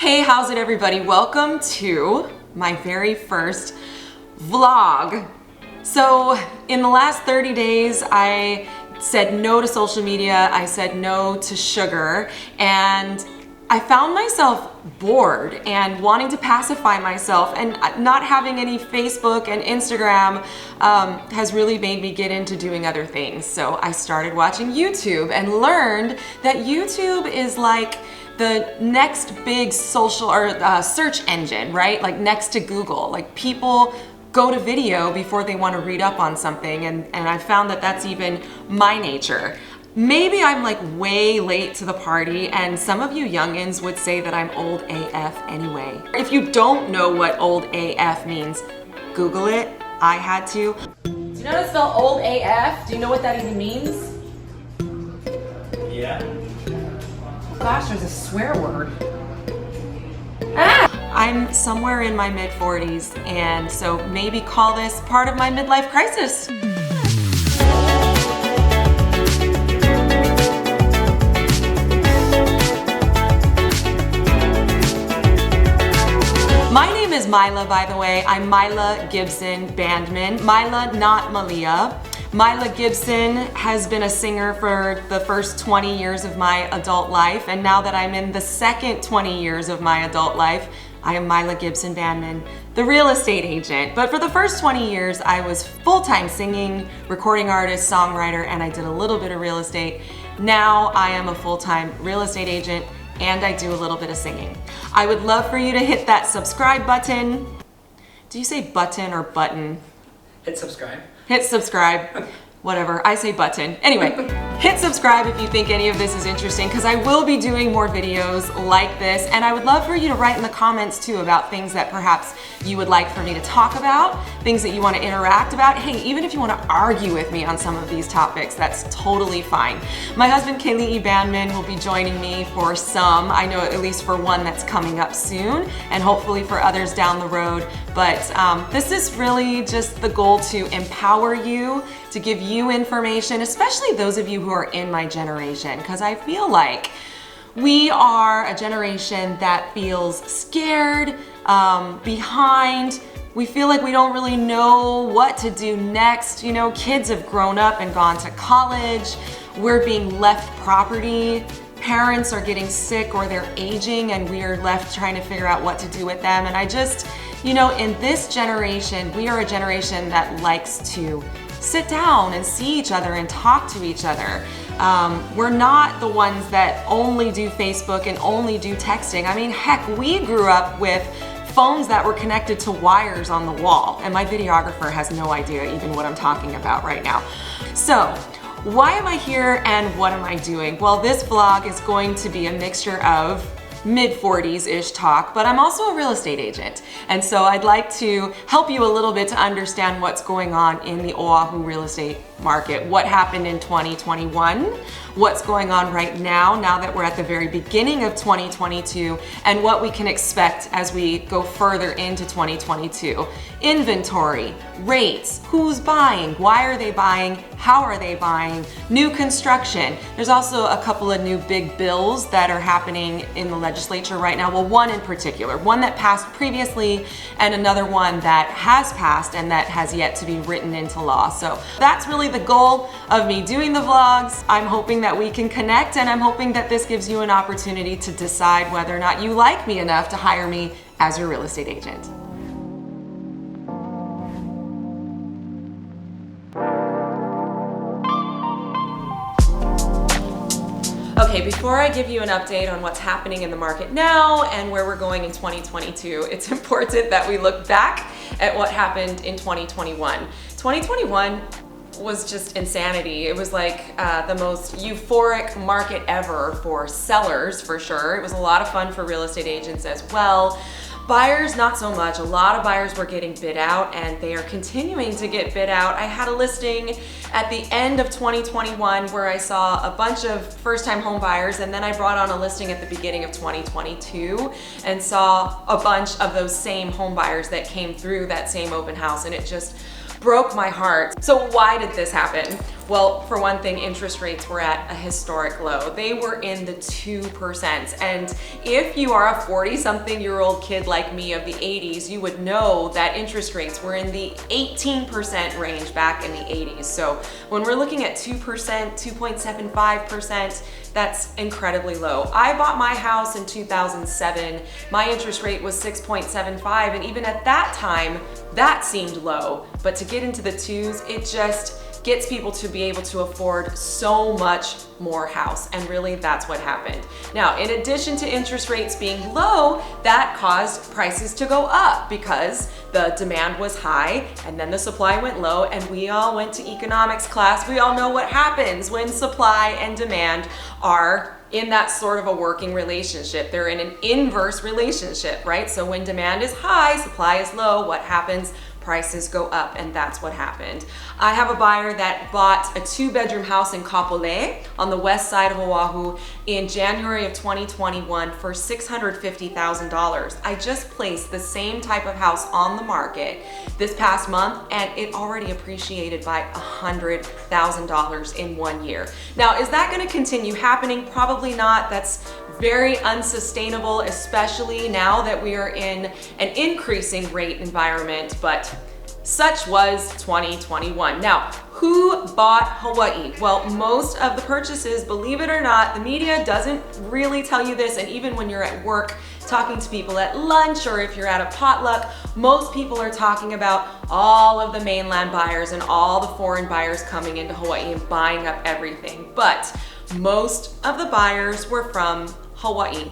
Hey, how's it everybody? Welcome to my very first vlog. So in the last 30 days, I said no to social media, I said no to sugar, and I found myself bored and wanting to pacify myself, and not having any Facebook and Instagram has really made me get into doing other things. So I started watching YouTube and learned that YouTube is like the next big social or search engine, right? Like next to Google. Like people go to video before they want to read up on something, and I found that that's even my nature. Maybe I'm like way late to the party, and some of you youngins would say that I'm old AF anyway. If you don't know what old AF means, Google it. I had to. Do you know how to spell old AF? Do you know what that even means? Yeah. Gosh, there's a swear word. Ah! I'm somewhere in my mid-40s, and so maybe call this part of my midlife crisis. My name is Mila, by the way. I'm Mila Gibson Bandman. Mila, not Malia. Mila Gibson has been a singer for the first 20 years of my adult life, and now that I'm in the second 20 years of my adult life, I am Mila Gibson Bandman, the real estate agent. But for the first 20 years, I was full-time singing, recording artist, songwriter, and I did a little bit of real estate. Now I am a full-time real estate agent, and I do a little bit of singing. I would love for you to hit that subscribe button. Do you say button or button? Hit subscribe. Hit subscribe, whatever, I say button. Anyway, hit subscribe if you think any of this is interesting, because I will be doing more videos like this, and I would love for you to write in the comments too about things that perhaps you would like for me to talk about, things that you want to interact about. Hey, even if you want to argue with me on some of these topics, that's totally fine. My husband, Kaylee Bandman, will be joining me for some, I know at least for one that's coming up soon, and hopefully for others down the road. But this is really just the goal to empower you, to give you information, especially those of you who are in my generation, because I feel like we are a generation that feels scared, behind. We feel like we don't really know what to do next. You know, kids have grown up and gone to college. We're being left property. Parents are getting sick or they're aging, and we are left trying to figure out what to do with them. And I just, you know, in this generation, we are a generation that likes to sit down and see each other and talk to each other. We're not the ones that only do Facebook and only do texting. I mean, heck, we grew up with phones that were connected to wires on the wall, and my videographer has no idea even what I'm talking about right now. So, why am I here and what am I doing? Well, this vlog is going to be a mixture of mid-40s-ish talk, but I'm also a real estate agent. And so I'd like to help you a little bit to understand what's going on in the Oahu real estate market, what happened in 2021, what's going on right now that we're at the very beginning of 2022, and what we can expect as we go further into 2022. Inventory, rates, who's buying, why are they buying, how are they buying, new construction. There's also a couple of new big bills that are happening in the legislature right now. Well, one in particular, one that passed previously and another one that has passed and that has yet to be written into law. So that's really the goal of me doing the vlogs. I'm hoping that we can connect, and I'm hoping that this gives you an opportunity to decide whether or not you like me enough to hire me as your real estate agent. Okay, before I give you an update on what's happening in the market now and where we're going in 2022, it's important that we look back at what happened in 2021. 2021 was just insanity. It was like the most euphoric market ever for sellers, for sure. It was a lot of fun for real estate agents as well. Buyers, not so much. A lot of buyers were getting bid out, and they are continuing to get bid out. I had a listing at the end of 2021 where I saw a bunch of first-time home buyers, and then I brought on a listing at the beginning of 2022 and saw a bunch of those same home buyers that came through that same open house, and it just broke my heart. So why did this happen? Well, for one thing, interest rates were at a historic low. They were in the 2%. And if you are a 40-something-year-old kid like me of the 80s, you would know that interest rates were in the 18% range back in the 80s. So when we're looking at 2%, 2.75%, that's incredibly low. I bought my house in 2007. My interest rate was 6.75, and even at that time, that seemed low. But to get into the twos, it just gets people to be able to afford so much more house, and really that's what happened. Now, in addition to interest rates being low, that caused prices to go up because the demand was high and then the supply went low, and we all went to economics class. We all know what happens when supply and demand are in that sort of a working relationship. They're in an inverse relationship, right? So when demand is high, supply is low, what happens? Prices go up, and that's what happened. I have a buyer that bought a 2-bedroom house in Kapolei on the west side of Oahu in January of 2021 for $650,000. I just placed the same type of house on the market this past month, and it already appreciated by $100,000 in 1 year. Now, is that going to continue happening? Probably not. That's very unsustainable, especially now that we are in an increasing rate environment, but such was 2021. Now, who bought Hawaii? Well, most of the purchases, believe it or not, the media doesn't really tell you this, and even when you're at work talking to people at lunch or if you're at a potluck, most people are talking about all of the mainland buyers and all the foreign buyers coming into Hawaii and buying up everything. But most of the buyers were from Hawaii.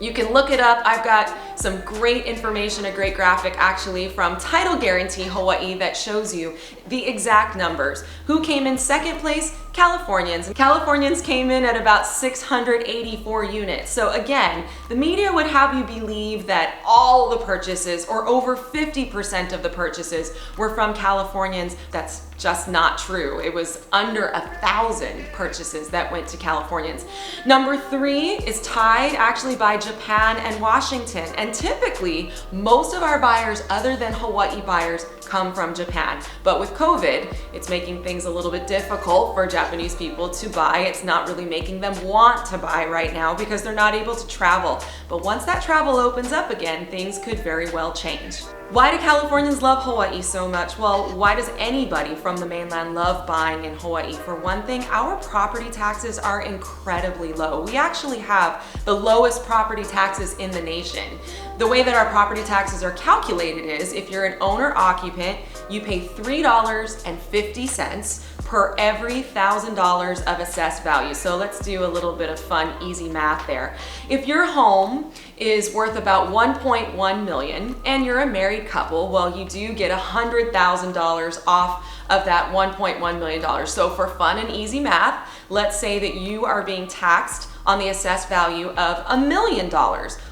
You can look it up. I've got some great information, a great graphic actually from Title Guarantee Hawaii that shows you the exact numbers. Who came in second place? Californians. Californians came in at about 684 units. So again, the media would have you believe that all the purchases, or over 50% of the purchases, were from Californians. That's just not true. It was under 1,000 purchases that went to Californians. Number 3 is tied actually by Japan and Washington. And typically, most of our buyers, other than Hawaii buyers, come from Japan. But with COVID, it's making things a little bit difficult for Japanese people to buy. It's not really making them want to buy right now because they're not able to travel. But once that travel opens up again, things could very well change. Why do Californians love Hawaii so much? Well, why does anybody from the mainland love buying in Hawaii? For one thing, our property taxes are incredibly low. We actually have the lowest property taxes in the nation. The way that our property taxes are calculated is if you're an owner-occupant, you pay $3.50 per every $1,000 of assessed value. So let's do a little bit of fun, easy math there. If your home is worth about $1.1 million and you're a married couple, well, you do get $100,000 off of that $1.1 million. So for fun and easy math, let's say that you are being taxed on the assessed value of $1 million.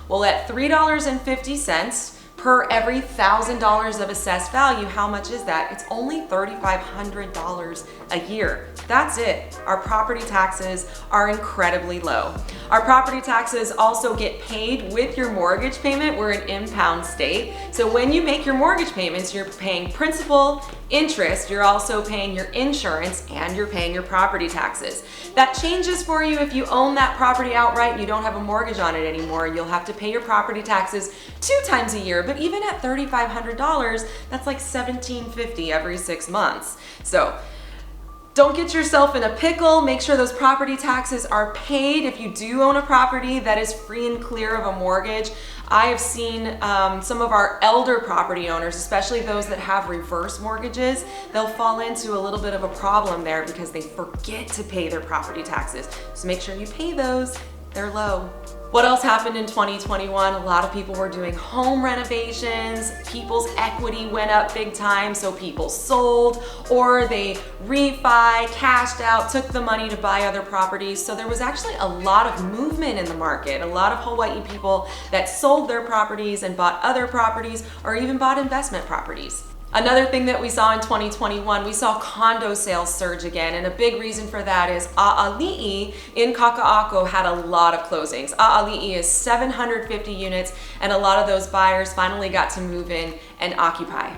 Well, at $3.50 per every $1,000 of assessed value, how much is that? It's only $3,500 a year. That's it. Our property taxes are incredibly low. Our property taxes also get paid with your mortgage payment. We're an impound state. So when you make your mortgage payments, you're paying principal, interest, you're also paying your insurance, and you're paying your property taxes. That changes for you if you own that property outright and you don't have a mortgage on it anymore. You'll have to pay your property taxes 2 times a year, but even at $3,500, that's like $1,750 every 6 months. So don't get yourself in a pickle. Make sure those property taxes are paid. If you do own a property that is free and clear of a mortgage, I have seen some of our elder property owners, especially those that have reverse mortgages, they'll fall into a little bit of a problem there because they forget to pay their property taxes. So make sure you pay those. They're low. What else happened in 2021? A lot of people were doing home renovations. People's equity went up big time, so people sold or they refi, cashed out, took the money to buy other properties. So there was actually a lot of movement in the market. A lot of Hawaii people that sold their properties and bought other properties or even bought investment properties. Another thing that we saw in 2021, we saw condo sales surge again, and a big reason for that is A'ali'i in Kaka'ako had a lot of closings. A'ali'i is 750 units, and a lot of those buyers finally got to move in and occupy.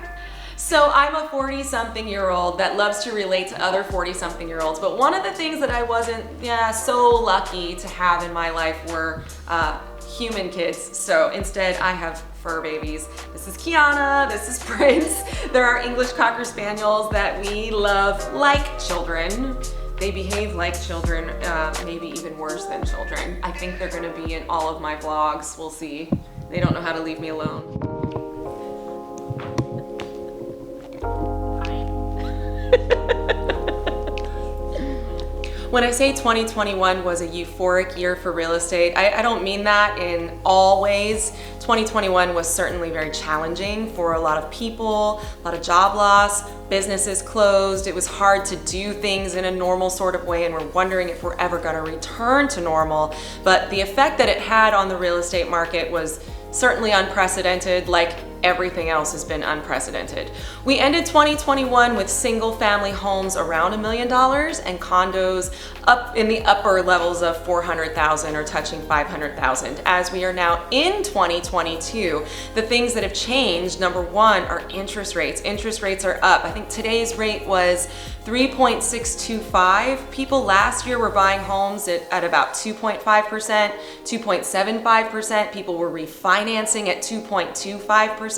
So I'm a 40-something-year-old that loves to relate to other 40-something-year-olds, but one of the things that I wasn't so lucky to have in my life were human kids. So instead I have fur babies. This is Kiana, this is Prince. There are English Cocker Spaniels that we love like children. They behave like children, maybe even worse than children. I think they're gonna be in all of my vlogs, we'll see. They don't know how to leave me alone. When I say 2021 was a euphoric year for real estate, I don't mean that in all ways. 2021 was certainly very challenging for a lot of people, a lot of job loss, businesses closed. It was hard to do things in a normal sort of way, and we're wondering if we're ever gonna return to normal. But the effect that it had on the real estate market was certainly unprecedented, like everything else has been unprecedented. We ended 2021 with single family homes around $1 million and condos up in the upper levels of 400,000 or touching 500,000. As we are now in 2022, the things that have changed, number one, are interest rates. Interest rates are up. I think today's rate was 3.625. People last year were buying homes at about 2.5%, 2.75%. People were refinancing at 2.25%.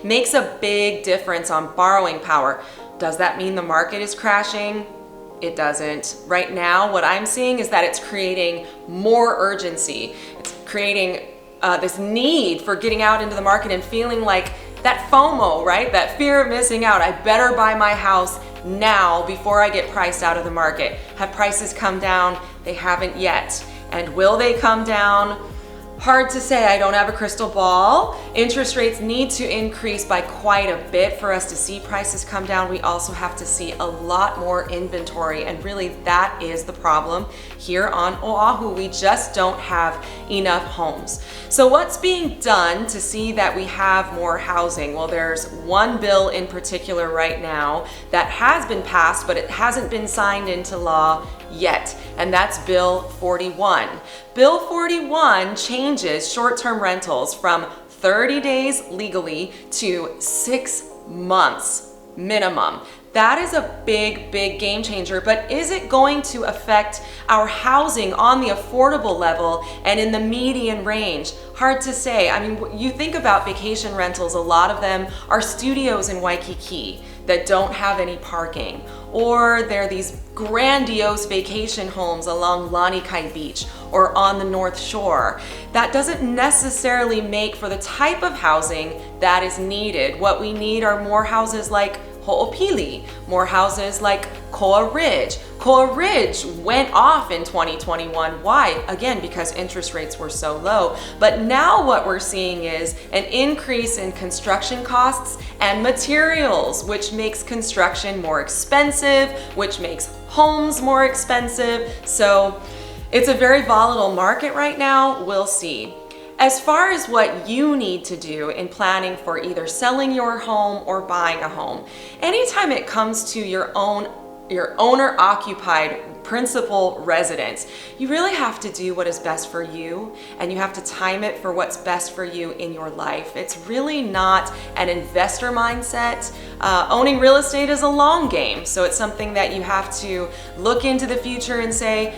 Makes a big difference on borrowing power. Does that mean the market is crashing? It doesn't. Right now, what I'm seeing is that it's creating more urgency. It's creating this need for getting out into the market and feeling like that FOMO, right? That fear of missing out. I better buy my house now before I get priced out of the market. Have prices come down? They haven't yet. And will they come down? Hard to say. I don't have a crystal ball. Interest rates need to increase by quite a bit for us to see prices come down. We also have to see a lot more inventory, and really that is the problem here on Oahu. We just don't have enough homes. So what's being done to see that we have more housing? Well, there's one bill in particular right now that has been passed, but it hasn't been signed into law yet, and that's Bill 41. Bill 41 changes short-term rentals from 30 days legally to 6 months minimum. That is a big, big game changer, but is it going to affect our housing on the affordable level and in the median range? Hard to say. I mean, you think about vacation rentals, a lot of them are studios in Waikiki that don't have any parking, or they're these grandiose vacation homes along Lanikai Beach or on the North Shore. That doesn't necessarily make for the type of housing that is needed. What we need are more houses like Ho'opili, more houses like Koa Ridge. Koa Ridge went off in 2021. Why? Again, because interest rates were so low. But now what we're seeing is an increase in construction costs and materials, which makes construction more expensive, which makes homes more expensive. So it's a very volatile market right now. We'll see. As far as what you need to do in planning for either selling your home or buying a home, anytime it comes to your owner-occupied principal residence, you really have to do what is best for you, and you have to time it for what's best for you in your life. It's really not an investor mindset. Owning real estate is a long game, so it's something that you have to look into the future and say,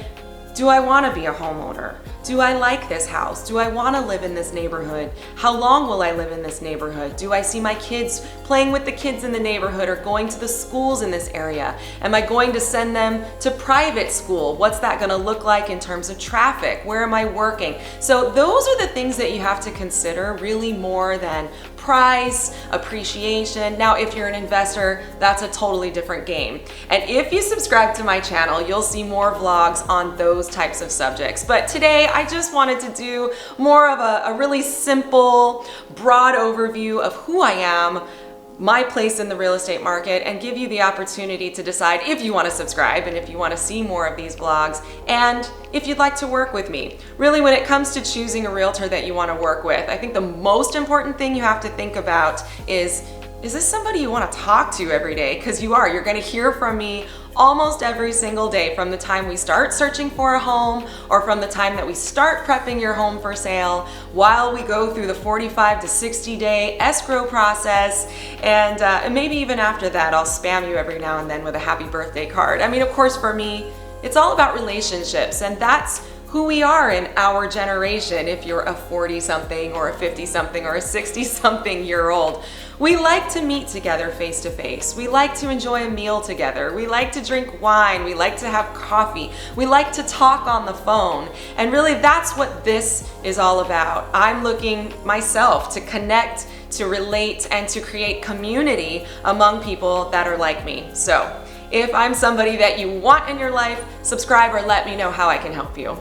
do I want to be a homeowner? Do I like this house? Do I want to live in this neighborhood? How long will I live in this neighborhood? Do I see my kids playing with the kids in the neighborhood or going to the schools in this area? Am I going to send them to private school? What's that going to look like in terms of traffic? Where am I working? So those are the things that you have to consider, really more than price, appreciation. Now, if you're an investor, that's a totally different game. And if you subscribe to my channel, you'll see more vlogs on those types of subjects. But today, I just wanted to do more of a really simple, broad overview of who I am, my place in the real estate market, and give you the opportunity to decide if you want to subscribe and if you want to see more of these vlogs, and if you'd like to work with me. Really, when it comes to choosing a realtor that you want to work with, I think the most important thing you have to think about is this somebody you want to talk to every day? Because you're going to hear from me almost every single day, from the time we start searching for a home or from the time that we start prepping your home for sale, while we go through the 45 to 60 day escrow process, and maybe even after that I'll spam you every now and then with a happy birthday card. I mean, of course, for me, it's all about relationships, and that's who we are in our generation. If you're a 40-something or a 50-something or a 60-something year old, we like to meet together face to face. We like to enjoy a meal together. We like to drink wine. We like to have coffee. We like to talk on the phone. And really, that's what this is all about. I'm looking myself to connect, to relate, and to create community among people that are like me. So if I'm somebody that you want in your life, subscribe or let me know how I can help you.